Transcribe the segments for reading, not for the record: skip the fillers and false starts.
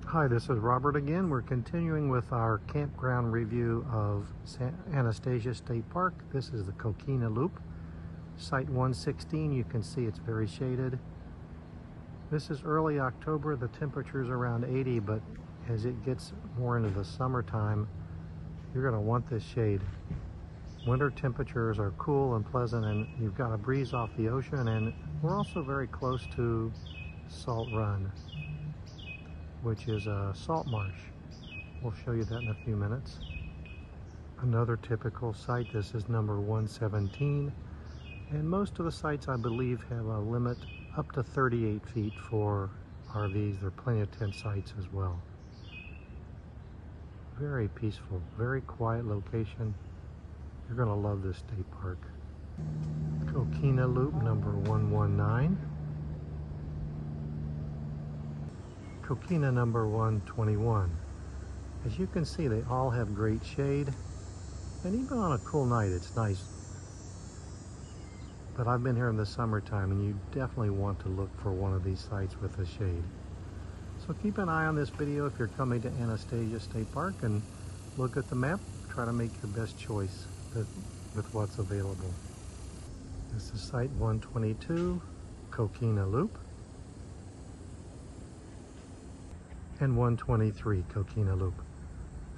Hi, this is Robert again. We're continuing with our campground review of Anastasia State Park. This is the Coquina Loop, Site 116. You can see it's very shaded. This is early October. The temperature's around 80, but as it gets more into the summertime, you're going to want this shade. Winter temperatures are cool and pleasant, and you've got a breeze off the ocean, and we're also very close to Salt Run, which is a salt marsh. We'll show you that in a few minutes. Another typical site, this is number 117, and most of the sites I believe have a limit up to 38 feet for RVs. There are plenty of tent sites as well. Very peaceful, very quiet location. You're going to love this state park. Coquina Loop number 119. Coquina number 121. As you can see, they all have great shade, and even on a cool night it's nice. But I've been here in the summertime, and you definitely want to look for one of these sites with a shade. So keep an eye on this video if you're coming to Anastasia State Park, and look at the map. Try to make your best choice with what's available. This is site 122, Coquina Loop. And 123, Coquina Loop.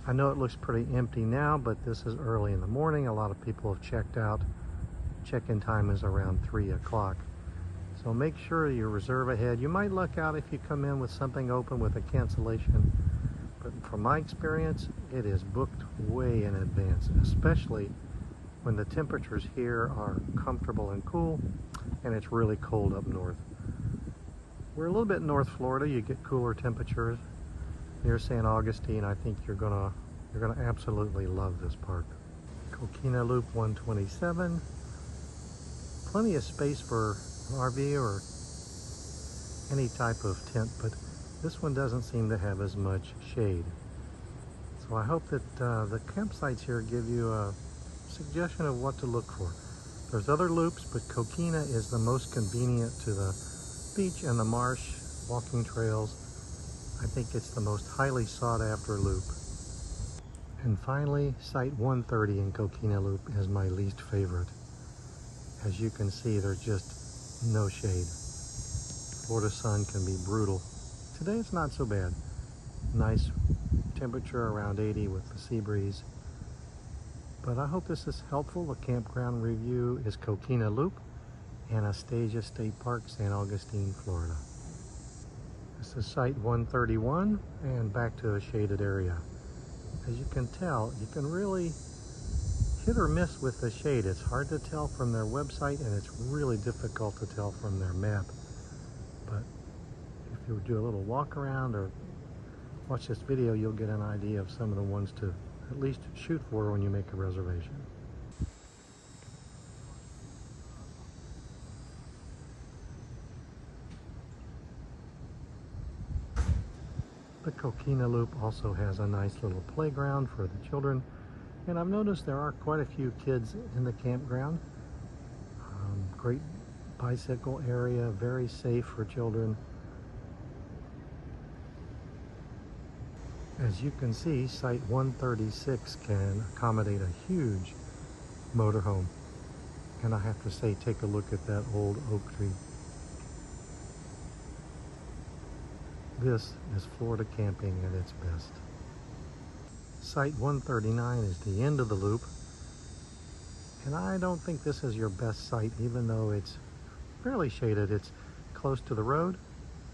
I know it looks pretty empty now, but this is early in the morning. A lot of people have checked out. Check-in time is around 3 o'clock. So make sure you reserve ahead. You might luck out if you come in with something open with a cancellation. But from my experience, it is booked way in advance, especially when the temperatures here are comfortable and cool, and it's really cold up north. We're a little bit North Florida. You get cooler temperatures. Near St. Augustine, I think you're gonna absolutely love this park. Coquina Loop 127. Plenty of space for an RV or any type of tent, but this one doesn't seem to have as much shade. So I hope that the campsites here give you a suggestion of what to look for. There's other loops, but Coquina is the most convenient to the beach and the marsh, walking trails. I think it's the most highly sought after loop. And finally, site 130 in Coquina Loop is my least favorite. As you can see, there's just no shade. Florida sun can be brutal. Today it's not so bad. Nice temperature around 80 with the sea breeze. But I hope this is helpful. The campground review is Coquina Loop, Anastasia State Park, St. Augustine, Florida. This is site 131, and back to a shaded area. As you can tell, you can really hit or miss with the shade. It's hard to tell from their website, and it's really difficult to tell from their map. But if you do a little walk around or watch this video, you'll get an idea of some of the ones to at least shoot for when you make a reservation. The Coquina Loop also has a nice little playground for the children, and I've noticed there are quite a few kids in the campground. Great bicycle area, very safe for children. As you can see, site 136 can accommodate a huge motorhome, and I have to say, take a look at that old oak tree. This is Florida camping at its best. Site 139 is the end of the loop, and I don't think this is your best site, even though it's fairly shaded. It's close to the road,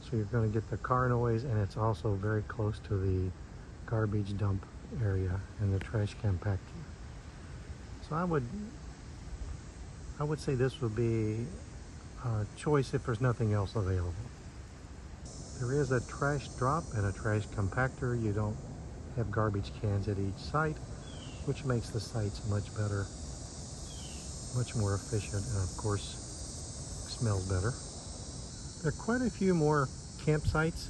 so you're going to get the car noise, and it's also very close to the garbage dump area and the trash compactor. So I would say this would be a choice if there's nothing else available. There is a trash drop and a trash compactor. You don't have garbage cans at each site, which makes the sites much better, much more efficient, and of course smells better. There are quite a few more campsites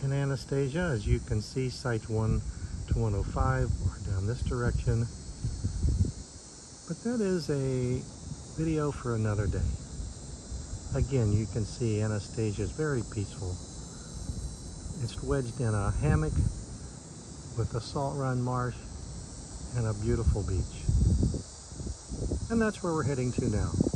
in Anastasia. As you can see, sites 1 to 105 are down this direction. But that is a video for another day. Again, you can see Anastasia is very peaceful. It's wedged in a hammock with a salt run marsh and a beautiful beach. And that's where we're heading to now.